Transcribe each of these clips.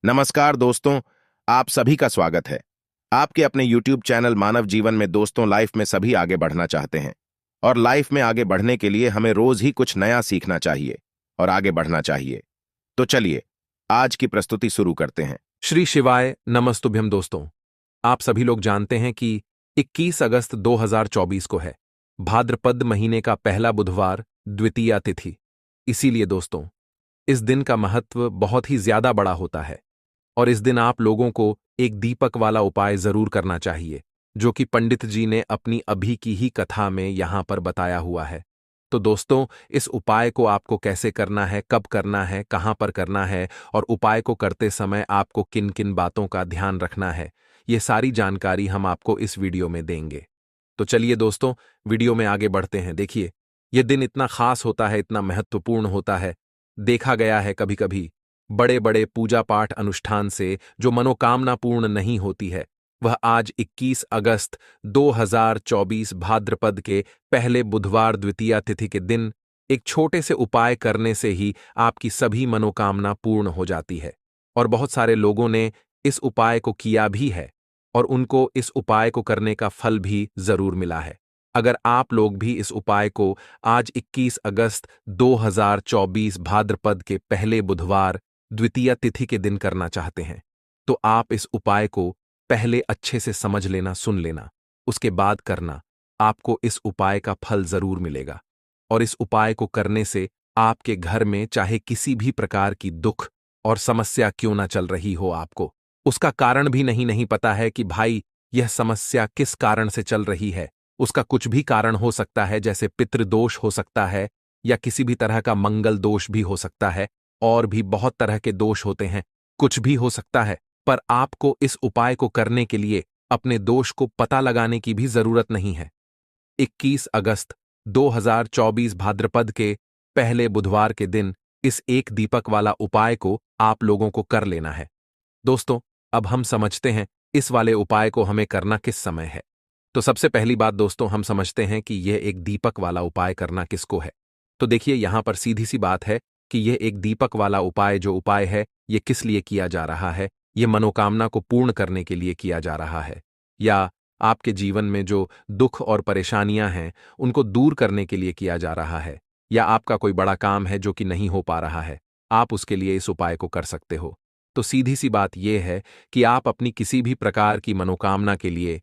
नमस्कार दोस्तों, आप सभी का स्वागत है। आपके अपने YouTube चैनल मानव जीवन में दोस्तों, लाइफ में सभी आगे बढ़ना चाहते हैं और लाइफ में आगे बढ़ने के लिए हमें रोज ही कुछ नया सीखना चाहिए और आगे बढ़ना चाहिए। तो चलिए आज की प्रस्तुति शुरू करते हैं। श्री शिवाय नमस्तुभ्यम दोस्तों। आप सभी लोग जानते हैं कि 21 अगस्त 2024 को है भाद्रपद महीने का पहला बुधवार, द्वितीया तिथि। इसीलिए दोस्तों, इस दिन का महत्व बहुत ही ज्यादा बड़ा होता है और इस दिन आप लोगों को एक दीपक वाला उपाय जरूर करना चाहिए, जो कि पंडित जी ने अपनी अभी की ही कथा में यहां पर बताया हुआ है। तो दोस्तों, इस उपाय को आपको कैसे करना है, कब करना है, कहां पर करना है और उपाय को करते समय आपको किन किन बातों का ध्यान रखना है, ये सारी जानकारी हम आपको इस वीडियो में देंगे। तो चलिए दोस्तों, वीडियो में आगे बढ़ते हैं। देखिए, यह दिन इतना खास होता है, इतना महत्वपूर्ण होता है। देखा गया है कभी कभी बड़े बड़े पूजा पाठ अनुष्ठान से जो मनोकामना पूर्ण नहीं होती है, वह आज 21 अगस्त 2024 भाद्रपद के पहले बुधवार द्वितीया तिथि के दिन एक छोटे से उपाय करने से ही आपकी सभी मनोकामना पूर्ण हो जाती है। और बहुत सारे लोगों ने इस उपाय को किया भी है और उनको इस उपाय को करने का फल भी जरूर मिला है। अगर आप लोग भी इस उपाय को आज 21 अगस्त 2024 भाद्रपद के पहले बुधवार द्वितीया तिथि के दिन करना चाहते हैं, तो आप इस उपाय को पहले अच्छे से समझ लेना, सुन लेना, उसके बाद करना। आपको इस उपाय का फल जरूर मिलेगा और इस उपाय को करने से आपके घर में चाहे किसी भी प्रकार की दुख और समस्या क्यों ना चल रही हो, आपको उसका कारण भी नहीं पता है कि भाई यह समस्या किस कारण से चल रही है। उसका कुछ भी कारण हो सकता है, जैसे पितृदोष हो सकता है या किसी भी तरह का मंगल दोष भी हो सकता है, और भी बहुत तरह के दोष होते हैं, कुछ भी हो सकता है। पर आपको इस उपाय को करने के लिए अपने दोष को पता लगाने की भी जरूरत नहीं है। 21 अगस्त 2024 भाद्रपद के पहले बुधवार के दिन इस एक दीपक वाला उपाय को आप लोगों को कर लेना है। दोस्तों, अब हम समझते हैं इस वाले उपाय को हमें करना किस समय है। तो सबसे पहली बात दोस्तों, हम समझते हैं कि यह एक दीपक वाला उपाय करना किसको है। तो देखिए, यहां पर सीधी सी बात है कि यह एक दीपक वाला उपाय जो उपाय है, यह किस लिए किया जा रहा है। यह मनोकामना को पूर्ण करने के लिए किया जा रहा है, या आपके जीवन में जो दुख और परेशानियां हैं उनको दूर करने के लिए किया जा रहा है, या आपका कोई बड़ा काम है जो कि नहीं हो पा रहा है, आप उसके लिए इस उपाय को कर सकते हो। तो सीधी सी बात यह है कि आप अपनी किसी भी प्रकार की मनोकामना के लिए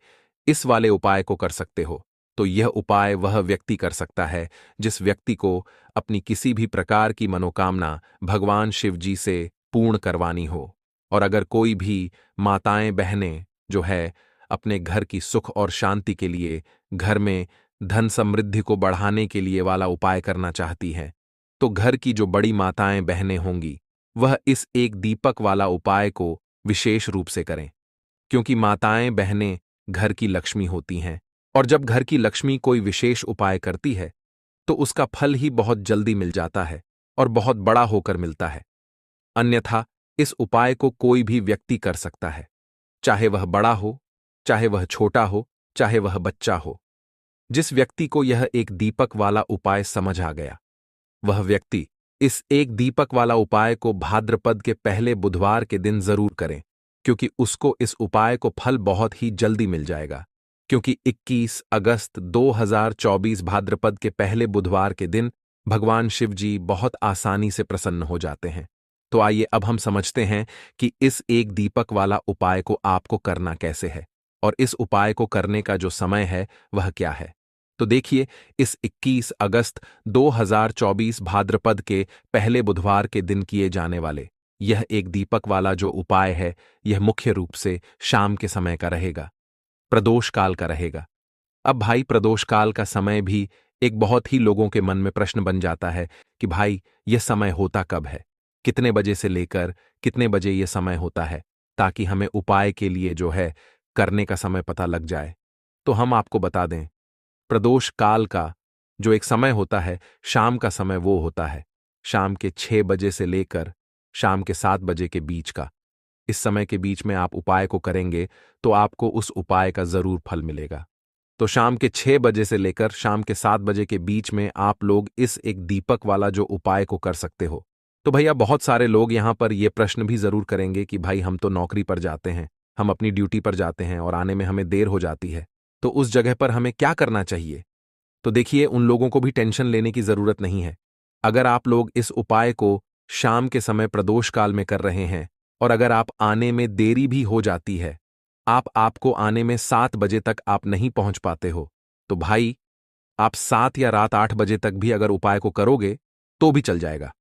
इस वाले उपाय को कर सकते हो। तो यह उपाय वह व्यक्ति कर सकता है जिस व्यक्ति को अपनी किसी भी प्रकार की मनोकामना भगवान शिव जी से पूर्ण करवानी हो। और अगर कोई भी माताएं बहनें जो है अपने घर की सुख और शांति के लिए, घर में धन समृद्धि को बढ़ाने के लिए वाला उपाय करना चाहती हैं, तो घर की जो बड़ी माताएं बहनें होंगी वह इस एक दीपक वाला उपाय को विशेष रूप से करें, क्योंकि माताएं बहनें घर की लक्ष्मी होती हैं और जब घर की लक्ष्मी कोई विशेष उपाय करती है तो उसका फल ही बहुत जल्दी मिल जाता है और बहुत बड़ा होकर मिलता है। अन्यथा इस उपाय को कोई भी व्यक्ति कर सकता है, चाहे वह बड़ा हो, चाहे वह छोटा हो, चाहे वह बच्चा हो। जिस व्यक्ति को यह एक दीपक वाला उपाय समझ आ गया, वह व्यक्ति इस एक दीपक वाला उपाय को भाद्रपद के पहले बुधवार के दिन जरूर करें, क्योंकि उसको इस उपाय को फल बहुत ही जल्दी मिल जाएगा। क्योंकि 21 अगस्त 2024 भाद्रपद के पहले बुधवार के दिन भगवान शिव जी बहुत आसानी से प्रसन्न हो जाते हैं। तो आइए अब हम समझते हैं कि इस एक दीपक वाला उपाय को आपको करना कैसे है और इस उपाय को करने का जो समय है वह क्या है। तो देखिए, इस 21 अगस्त 2024 भाद्रपद के पहले बुधवार के दिन किए जाने वाले यह एक दीपक वाला जो उपाय है, यह मुख्य रूप से शाम के समय का रहेगा, प्रदोष काल का रहेगा। अब भाई, प्रदोष काल का समय भी एक बहुत ही लोगों के मन में प्रश्न बन जाता है कि भाई यह समय होता कब है, कितने बजे से लेकर कितने बजे यह समय होता है, ताकि हमें उपाय के लिए जो है करने का समय पता लग जाए। तो हम आपको बता दें, प्रदोष काल का जो एक समय होता है, शाम का समय, वो होता है शाम के 6 बजे से लेकर शाम के 7 बजे के बीच का। इस समय के बीच में आप उपाय को करेंगे तो आपको उस उपाय का जरूर फल मिलेगा। तो शाम के 6 बजे से लेकर शाम के 7 बजे के बीच में आप लोग इस एक दीपक वाला जो उपाय को कर सकते हो। तो भैया बहुत सारे लोग यहाँ पर ये प्रश्न भी जरूर करेंगे कि भाई हम तो नौकरी पर जाते हैं, हम अपनी ड्यूटी पर जाते हैं और आने में हमें देर हो जाती है, तो उस जगह पर हमें क्या करना चाहिए? तो देखिए, उन लोगों को भी टेंशन लेने की जरूरत नहीं है। अगर आप लोग इस उपाय को शाम के समय प्रदोष काल में कर रहे हैं और अगर आप आने में देरी भी हो जाती है, आपको आने में 7 बजे तक आप नहीं पहुंच पाते हो, तो भाई आप 7 या रात 8 बजे तक भी अगर उपाय को करोगे तो भी चल जाएगा।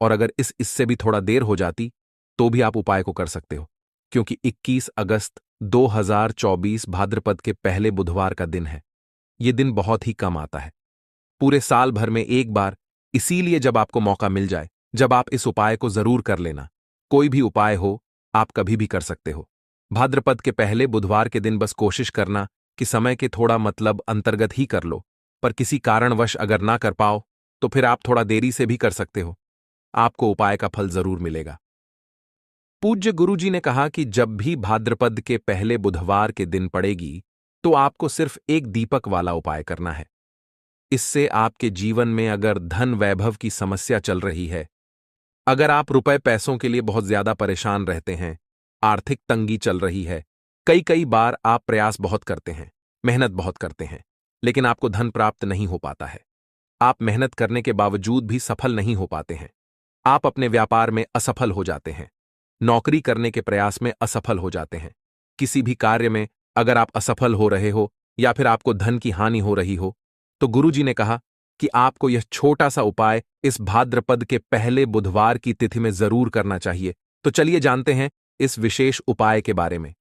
और अगर इससे भी थोड़ा देर हो जाती तो भी आप उपाय को कर सकते हो, क्योंकि 21 अगस्त 2024 भाद्रपद के पहले बुधवार का दिन है। यह दिन बहुत ही कम आता है, पूरे साल भर में एक बार। इसीलिए जब आपको मौका मिल जाए, जब आप इस उपाय को जरूर कर लेना। कोई भी उपाय हो, आप कभी भी कर सकते हो। भाद्रपद के पहले बुधवार के दिन बस कोशिश करना कि समय के थोड़ा मतलब अंतर्गत ही कर लो, पर किसी कारणवश अगर ना कर पाओ तो फिर आप थोड़ा देरी से भी कर सकते हो, आपको उपाय का फल जरूर मिलेगा। पूज्य गुरुजी ने कहा कि जब भी भाद्रपद के पहले बुधवार के दिन पड़ेगी तो आपको सिर्फ एक दीपक वाला उपाय करना है। इससे आपके जीवन में अगर धन वैभव की समस्या चल रही है, अगर आप रुपए पैसों के लिए बहुत ज्यादा परेशान रहते हैं, आर्थिक तंगी चल रही है, कई कई बार आप प्रयास बहुत करते हैं, मेहनत बहुत करते हैं, लेकिन आपको धन प्राप्त नहीं हो पाता है। आप मेहनत करने के बावजूद भी सफल नहीं हो पाते हैं। आप अपने व्यापार में असफल हो जाते हैं, नौकरी करने के प्रयास में असफल हो जाते हैं, किसी भी कार्य में अगर आप असफल हो रहे हो या फिर आपको धन की हानि हो रही हो, तो गुरुजी ने कहा कि आपको यह छोटा सा उपाय इस भाद्रपद के पहले बुधवार की तिथि में जरूर करना चाहिए। तो चलिए जानते हैं इस विशेष उपाय के बारे में।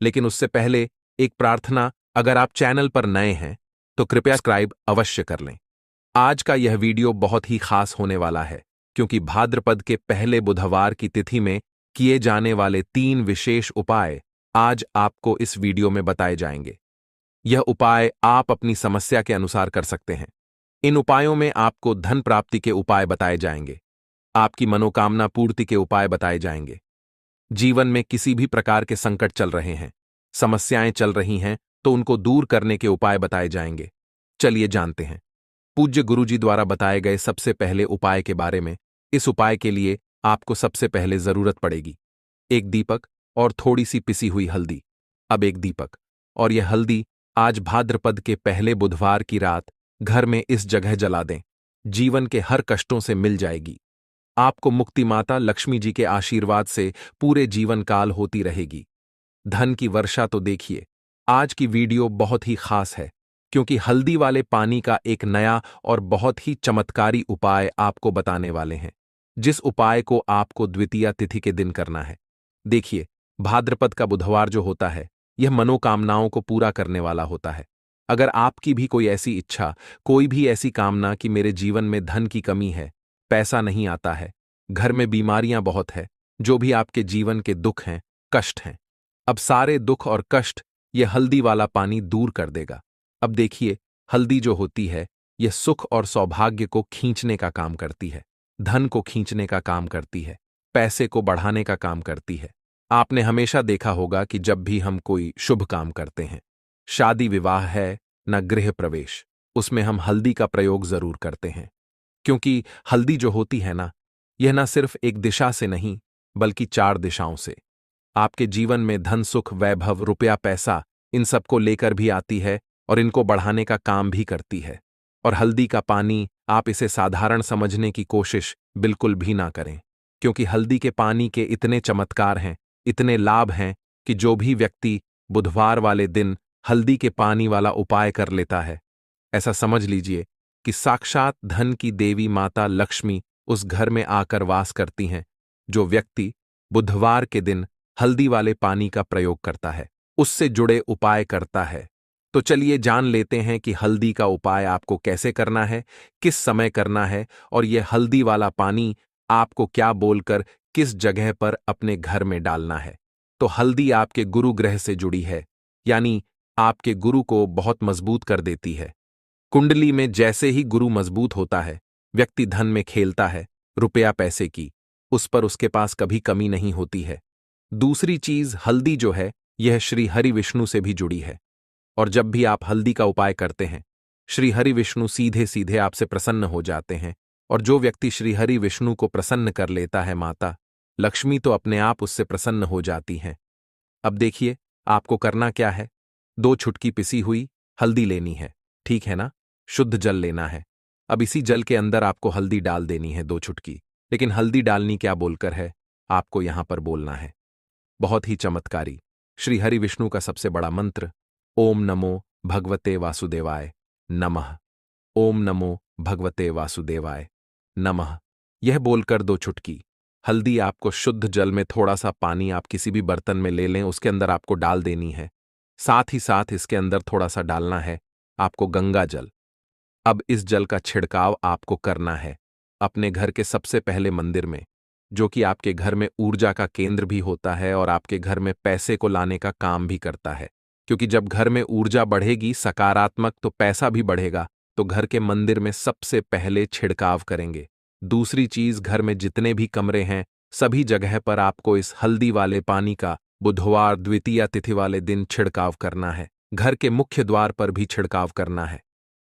लेकिन उससे पहले एक प्रार्थना, अगर आप चैनल पर नए हैं तो कृपया सब्सक्राइब अवश्य कर लें। आज का यह वीडियो बहुत ही खास होने वाला है, क्योंकि भाद्रपद के पहले बुधवार की तिथि में किए जाने वाले 3 विशेष उपाय आज आपको इस वीडियो में बताए जाएंगे। यह उपाय आप अपनी समस्या के अनुसार कर सकते हैं। इन उपायों में आपको धन प्राप्ति के उपाय बताए जाएंगे, आपकी मनोकामना पूर्ति के उपाय बताए जाएंगे। जीवन में किसी भी प्रकार के संकट चल रहे हैं, समस्याएं चल रही हैं, तो उनको दूर करने के उपाय बताए जाएंगे। चलिए जानते हैं पूज्य गुरुजी द्वारा बताए गए सबसे पहले उपाय के बारे में। इस उपाय के लिए आपको सबसे पहले जरूरत पड़ेगी एक दीपक और थोड़ी सी पिसी हुई हल्दी। अब एक दीपक और यह हल्दी आज भाद्रपद के पहले बुधवार की रात घर में इस जगह जला दें। जीवन के हर कष्टों से मिल जाएगी। आपको मुक्ति माता लक्ष्मी जी के आशीर्वाद से पूरे जीवन काल होती रहेगी। धन की वर्षा तो देखिए, आज की वीडियो बहुत ही खास है, क्योंकि हल्दी वाले पानी का एक नया और बहुत ही चमत्कारी उपाय आपको बताने वाले हैं, जिस उपाय को आपको द्वितीया तिथि के दिन करना है। देखिए, भाद्रपद का बुधवार जो होता है, यह मनोकामनाओं को पूरा करने वाला होता है। अगर आपकी भी कोई ऐसी इच्छा, कोई भी ऐसी कामना कि मेरे जीवन में धन की कमी है, पैसा नहीं आता है, घर में बीमारियां बहुत है, जो भी आपके जीवन के दुख हैं, कष्ट हैं, अब सारे दुख और कष्ट यह हल्दी वाला पानी दूर कर देगा। अब देखिए, हल्दी जो होती है, यह सुख और सौभाग्य को खींचने का काम करती है, धन को खींचने का काम करती है, पैसे को बढ़ाने का काम करती है। आपने हमेशा देखा होगा कि जब भी हम कोई शुभ काम करते हैं, शादी विवाह है न गृह प्रवेश, उसमें हम हल्दी का प्रयोग जरूर करते हैं, क्योंकि हल्दी जो होती है ना, यह न सिर्फ एक दिशा से नहीं बल्कि 4 दिशाओं से आपके जीवन में धन सुख वैभव रुपया पैसा इन सबको लेकर भी आती है और इनको बढ़ाने का काम भी करती है। और हल्दी का पानी, आप इसे साधारण समझने की कोशिश बिल्कुल भी ना करें, क्योंकि हल्दी के पानी के इतने चमत्कार हैं, इतने लाभ हैं कि जो भी व्यक्ति बुधवार वाले दिन हल्दी के पानी वाला उपाय कर लेता है, ऐसा समझ लीजिए कि साक्षात धन की देवी माता लक्ष्मी उस घर में आकर वास करती हैं। जो व्यक्ति बुधवार के दिन हल्दी वाले पानी का प्रयोग करता है, उससे जुड़े उपाय करता है। तो चलिए जान लेते हैं कि हल्दी का उपाय आपको कैसे करना है, किस समय करना है, और यह हल्दी वाला पानी आपको क्या बोलकर किस जगह पर अपने घर में डालना है। तो हल्दी आपके गुरु ग्रह से जुड़ी है, यानी आपके गुरु को बहुत मजबूत कर देती है। कुंडली में जैसे ही गुरु मजबूत होता है, व्यक्ति धन में खेलता है, रुपया पैसे की उस पर उसके पास कभी कमी नहीं होती है। दूसरी चीज, हल्दी जो है यह श्री हरि विष्णु से भी जुड़ी है, और जब भी आप हल्दी का उपाय करते हैं, श्री हरि विष्णु सीधे सीधे आपसे प्रसन्न हो जाते हैं और जो व्यक्ति श्रीहरि विष्णु को प्रसन्न कर लेता है, माता लक्ष्मी तो अपने आप उससे प्रसन्न हो जाती हैं। अब देखिए आपको करना क्या है। 2 छुटकी पिसी हुई हल्दी लेनी है, ठीक है ना। शुद्ध जल लेना है। अब इसी जल के अंदर आपको हल्दी डाल देनी है, 2 छुटकी। लेकिन हल्दी डालनी क्या बोलकर है, आपको यहां पर बोलना है बहुत ही चमत्कारी श्री हरि विष्णु का सबसे बड़ा मंत्र, ओम नमो भगवते वासुदेवाय नमः। ओम नमो भगवते वासुदेवाय नमः। यह बोलकर 2 छुटकी हल्दी आपको शुद्ध जल में, थोड़ा सा पानी आप किसी भी बर्तन में ले लें, उसके अंदर आपको डाल देनी है। साथ ही साथ इसके अंदर थोड़ा सा डालना है आपको गंगा जल। अब इस जल का छिड़काव आपको करना है अपने घर के सबसे पहले मंदिर में, जो कि आपके घर में ऊर्जा का केंद्र भी होता है और आपके घर में पैसे को लाने का काम भी करता है। क्योंकि जब घर में ऊर्जा बढ़ेगी सकारात्मक, तो पैसा भी बढ़ेगा। तो घर के मंदिर में सबसे पहले छिड़काव करेंगे। दूसरी चीज, घर में जितने भी कमरे हैं सभी जगह पर आपको इस हल्दी वाले पानी का बुधवार द्वितीया तिथि वाले दिन छिड़काव करना है। घर के मुख्य द्वार पर भी छिड़काव करना है।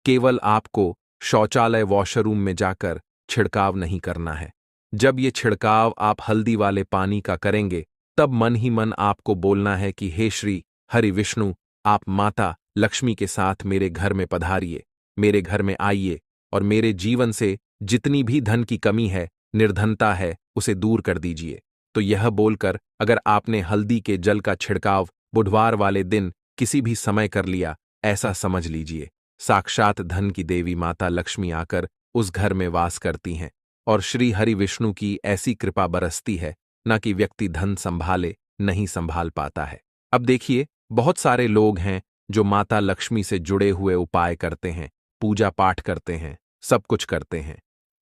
केवल आपको शौचालय वॉशरूम में जाकर छिड़काव नहीं करना है। जब ये छिड़काव आप हल्दी वाले पानी का करेंगे, तब मन ही मन आपको बोलना है कि हे श्री हरि विष्णु, आप माता लक्ष्मी के साथ मेरे घर में पधारिए, मेरे घर में आइए और मेरे जीवन से जितनी भी धन की कमी है, निर्धनता है, उसे दूर कर दीजिए। तो यह बोलकर अगर आपने हल्दी के जल का छिड़काव बुधवार वाले दिन किसी भी समय कर लिया, ऐसा समझ लीजिए साक्षात धन की देवी माता लक्ष्मी आकर उस घर में वास करती हैं और श्री हरि विष्णु की ऐसी कृपा बरसती है न कि व्यक्ति धन संभाले नहीं संभाल पाता है। अब देखिए बहुत सारे लोग हैं जो माता लक्ष्मी से जुड़े हुए उपाय करते हैं, पूजा पाठ करते हैं, सब कुछ करते हैं,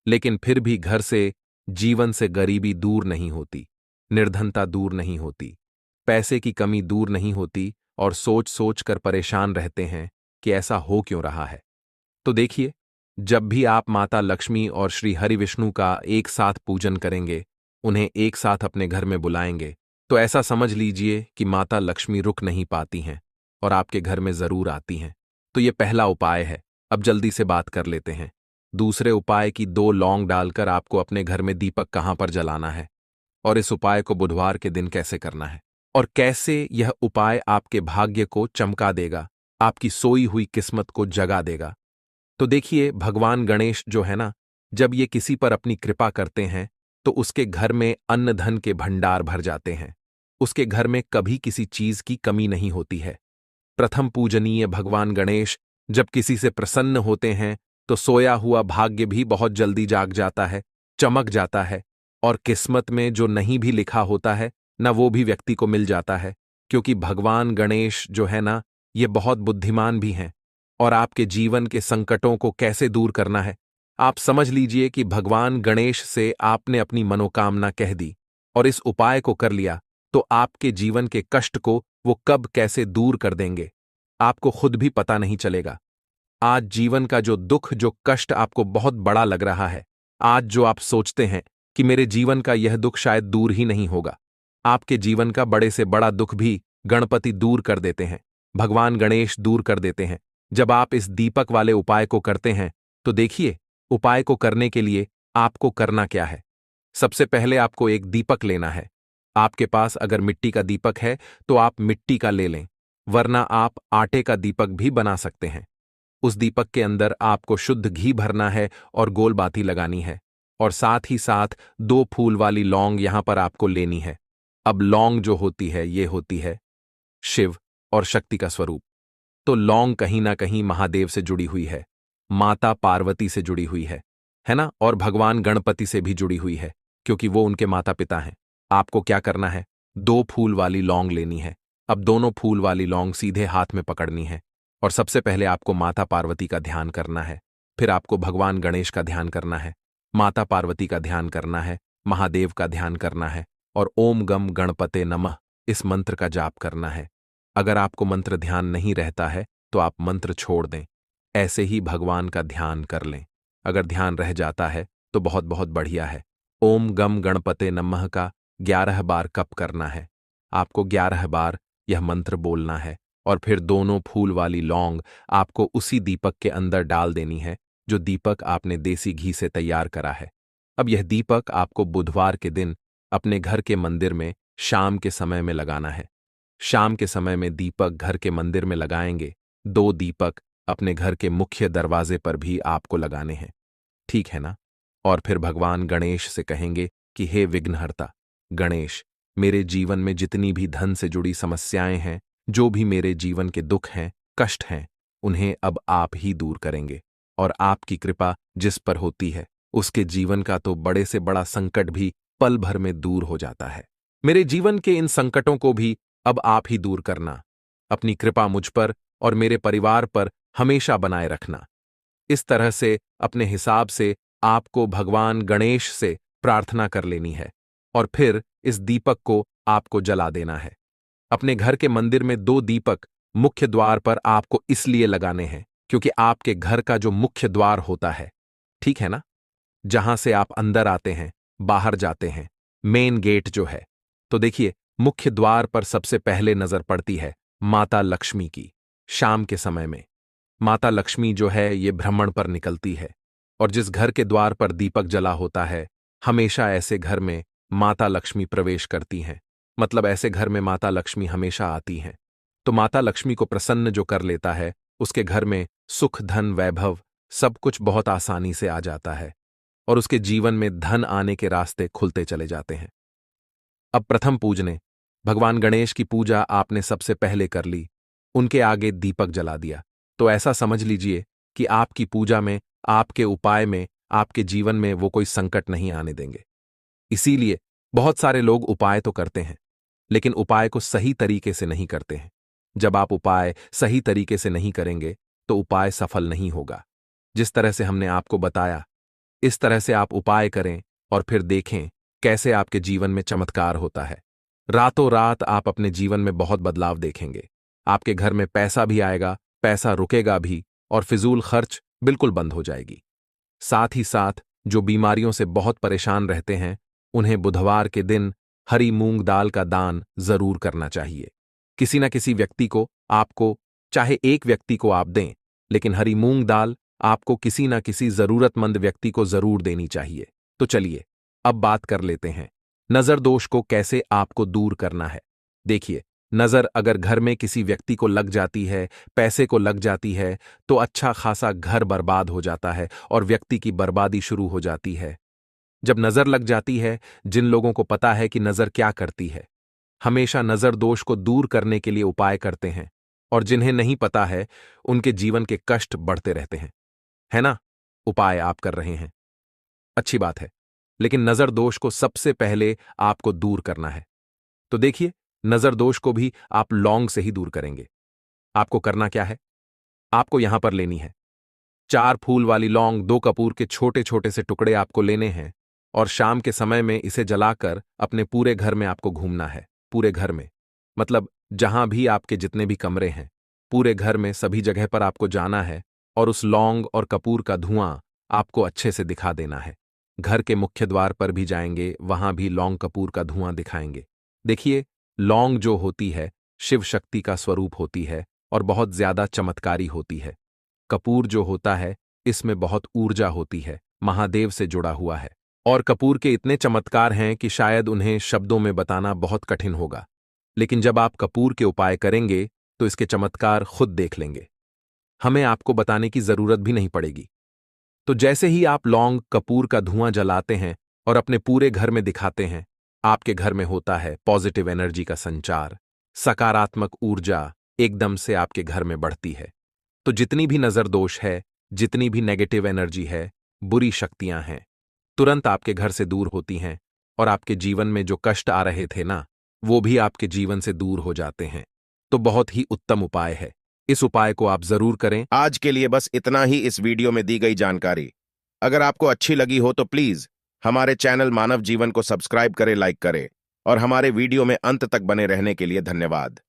लेकिन फिर भी घर से जीवन से गरीबी दूर नहीं होती, निर्धनता दूर नहीं होती, पैसे की कमी दूर नहीं होती और सोच सोच कर परेशान रहते हैं कि ऐसा हो क्यों रहा है। तो देखिए जब भी आप माता लक्ष्मी और श्री हरि विष्णु का एक साथ पूजन करेंगे, उन्हें एक साथ अपने घर में बुलाएंगे, तो ऐसा समझ लीजिए कि माता लक्ष्मी रुक नहीं पाती हैं और आपके घर में जरूर आती हैं। तो ये पहला उपाय है। अब जल्दी से बात कर लेते हैं दूसरे उपाय की। 2 लौंग डालकर आपको अपने घर में दीपक कहां पर जलाना है और इस उपाय को बुधवार के दिन कैसे करना है और कैसे यह उपाय आपके भाग्य को चमका देगा, आपकी सोई हुई किस्मत को जगा देगा। तो देखिए भगवान गणेश जो है ना, जब ये किसी पर अपनी कृपा करते हैं तो उसके घर में अन्न धन के भंडार भर जाते हैं। उसके घर में कभी किसी चीज की कमी नहीं होती है। प्रथम पूजनीय भगवान गणेश जब किसी से प्रसन्न होते हैं तो सोया हुआ भाग्य भी बहुत जल्दी जाग जाता है, चमक जाता है और किस्मत में जो नहीं भी लिखा होता है ना, वो भी व्यक्ति को मिल जाता है। क्योंकि भगवान गणेश जो है ना, ये बहुत बुद्धिमान भी हैं और आपके जीवन के संकटों को कैसे दूर करना है आप समझ लीजिए कि भगवान गणेश से आपने अपनी मनोकामना कह दी और इस उपाय को कर लिया, तो आपके जीवन के कष्ट को वो कब कैसे दूर कर देंगे आपको खुद भी पता नहीं चलेगा। आज जीवन का जो दुख, जो कष्ट आपको बहुत बड़ा लग रहा है, आज जो आप सोचते हैं कि मेरे जीवन का यह दुख शायद दूर ही नहीं होगा, आपके जीवन का बड़े से बड़ा दुख भी गणपति दूर कर देते हैं, भगवान गणेश दूर कर देते हैं। जब आप इस दीपक वाले उपाय को करते हैं तो देखिए उपाय को करने के लिए आपको करना क्या है। सबसे पहले आपको एक दीपक लेना है। आपके पास अगर मिट्टी का दीपक है तो आप मिट्टी का ले लें, वरना आप आटे का दीपक भी बना सकते हैं। उस दीपक के अंदर आपको शुद्ध घी भरना है और गोल बाती लगानी है और साथ ही साथ 2 फूल वाली लौंग यहां पर आपको लेनी है। अब लौंग जो होती है ये होती है शिव और शक्ति का स्वरूप। तो लौंग कहीं ना कहीं महादेव से जुड़ी हुई है, माता पार्वती से जुड़ी हुई है ना, और भगवान गणपति से भी जुड़ी हुई है क्योंकि वो उनके माता पिता हैं। आपको क्या करना है, 2 फूल वाली लौंग लेनी है। अब दोनों फूल वाली लौंग सीधे हाथ में पकड़नी है और सबसे पहले आपको माता पार्वती का ध्यान करना है, फिर आपको भगवान गणेश का ध्यान करना है, माता पार्वती का ध्यान करना है, महादेव का ध्यान करना है और ओम गम गणपते नमः इस मंत्र का जाप करना है। अगर आपको मंत्र ध्यान नहीं रहता है तो आप मंत्र छोड़ दें, ऐसे ही भगवान का ध्यान कर लें। अगर ध्यान रह जाता है तो बहुत बहुत बढ़िया है। ओम गम गणपते नमः का 11 बार कप करना है। आपको 11 बार यह मंत्र बोलना है और फिर दोनों फूल वाली लौंग आपको उसी दीपक के अंदर डाल देनी है जो दीपक आपने देसी घी से तैयार करा है। अब यह दीपक आपको बुधवार के दिन अपने घर के मंदिर में शाम के समय में लगाना है। शाम के समय में दीपक घर के मंदिर में लगाएंगे। 2 दीपक अपने घर के मुख्य दरवाजे पर भी आपको लगाने हैं, ठीक है ना? और फिर भगवान गणेश से कहेंगे कि हे विघ्नहर्ता गणेश, मेरे जीवन में जितनी भी धन से जुड़ी समस्याएं हैं, जो भी मेरे जीवन के दुख हैं, कष्ट हैं, उन्हें अब आप ही दूर करेंगे। और आपकी कृपा जिस पर होती है, उसके जीवन का तो बड़े से बड़ा संकट भी पल भर में दूर हो जाता है। मेरे जीवन के इन संकटों को भी अब आप ही दूर करना। अपनी कृपा मुझ पर और मेरे परिवार पर हमेशा बनाए रखना। इस तरह से अपने हिसाब से आपको भगवान गणेश से प्रार्थना कर लेनी है और फिर इस दीपक को आपको जला देना है। अपने घर के मंदिर में 2 दीपक मुख्य द्वार पर आपको इसलिए लगाने हैं क्योंकि आपके घर का जो मुख्य द्वार होता है, ठीक है ना, जहां से आप अंदर आते हैं, बाहर जाते हैं, मेन गेट जो है, तो देखिए मुख्य द्वार पर सबसे पहले नजर पड़ती है माता लक्ष्मी की। शाम के समय में माता लक्ष्मी जो है ये भ्रमण पर निकलती है और जिस घर के द्वार पर दीपक जला होता है, हमेशा ऐसे घर में माता लक्ष्मी प्रवेश करती हैं। मतलब ऐसे घर में माता लक्ष्मी हमेशा आती हैं। तो माता लक्ष्मी को प्रसन्न जो कर लेता है, उसके घर में सुख धन वैभव सब कुछ बहुत आसानी से आ जाता है और उसके जीवन में धन आने के रास्ते खुलते चले जाते हैं। अब प्रथम पूजने भगवान गणेश की पूजा आपने सबसे पहले कर ली, उनके आगे दीपक जला दिया, तो ऐसा समझ लीजिए कि आपकी पूजा में, आपके उपाय में, आपके जीवन में वो कोई संकट नहीं आने देंगे। इसीलिए बहुत सारे लोग उपाय तो करते हैं, लेकिन उपाय को सही तरीके से नहीं करते हैं। जब आप उपाय सही तरीके से नहीं करेंगे तो उपाय सफल नहीं होगा। जिस तरह से हमने आपको बताया, इस तरह से आप उपाय करें और फिर देखें कैसे आपके जीवन में चमत्कार होता है। रातों रात आप अपने जीवन में बहुत बदलाव देखेंगे। आपके घर में पैसा भी आएगा, पैसा रुकेगा भी और फिजूल खर्च बिल्कुल बंद हो जाएगी। साथ ही साथ जो बीमारियों से बहुत परेशान रहते हैं, उन्हें बुधवार के दिन हरी मूंग दाल का दान जरूर करना चाहिए। किसी न किसी व्यक्ति को आपको, चाहे एक व्यक्ति को आप दें, लेकिन हरी मूंग दाल आपको किसी न किसी जरूरतमंद व्यक्ति को जरूर देनी चाहिए। तो चलिए अब बात कर लेते हैं नजर दोष को कैसे आपको दूर करना है। देखिए, नजर अगर घर में किसी व्यक्ति को लग जाती है, पैसे को लग जाती है, तो अच्छा खासा घर बर्बाद हो जाता है और व्यक्ति की बर्बादी शुरू हो जाती है। जब नजर लग जाती है, जिन लोगों को पता है कि नजर क्या करती है, हमेशा नजर दोष को दूर करने के लिए उपाय करते हैं, और जिन्हें नहीं पता है उनके जीवन के कष्ट बढ़ते रहते हैं, है ना? उपाय आप कर रहे हैं, अच्छी बात है, लेकिन नजर दोष को सबसे पहले आपको दूर करना है। तो देखिए, नजर दोष को भी आप लौंग से ही दूर करेंगे। आपको करना क्या है? आपको यहां पर लेनी है 4 फूल वाली लौंग, 2 कपूर के छोटे छोटे से टुकड़े आपको लेने हैं और शाम के समय में इसे जलाकर अपने पूरे घर में आपको घूमना है। पूरे घर में, मतलब जहां भी आपके जितने भी कमरे हैं, पूरे घर में सभी जगह पर आपको जाना है और उस लौंग और कपूर का धुआं आपको अच्छे से दिखा देना है। घर के मुख्य द्वार पर भी जाएंगे, वहां भी लौंग कपूर का धुआं दिखाएंगे। देखिए, लौंग जो होती है शिव शक्ति का स्वरूप होती है और बहुत ज्यादा चमत्कारी होती है। कपूर जो होता है इसमें बहुत ऊर्जा होती है, महादेव से जुड़ा हुआ है, और कपूर के इतने चमत्कार हैं कि शायद उन्हें शब्दों में बताना बहुत कठिन होगा। लेकिन जब आप कपूर के उपाय करेंगे तो इसके चमत्कार खुद देख लेंगे, हमें आपको बताने की जरूरत भी नहीं पड़ेगी। तो जैसे ही आप लौंग कपूर का धुआं जलाते हैं और अपने पूरे घर में दिखाते हैं, आपके घर में होता है पॉजिटिव एनर्जी का संचार, सकारात्मक ऊर्जा एकदम से आपके घर में बढ़ती है। तो जितनी भी नजर दोष है, जितनी भी नेगेटिव एनर्जी है, बुरी शक्तियां हैं, तुरंत आपके घर से दूर होती हैं और आपके जीवन में जो कष्ट आ रहे थे ना, वो भी आपके जीवन से दूर हो जाते हैं। तो बहुत ही उत्तम उपाय है, इस उपाय को आप जरूर करें। आज के लिए बस इतना ही इस वीडियो में दी गई जानकारी। अगर आपको अच्छी लगी हो तो प्लीज हमारे चैनल मानव जीवन को सब्सक्राइब करें, लाइक करें और हमारे वीडियो में अंत तक बने रहने के लिए धन्यवाद।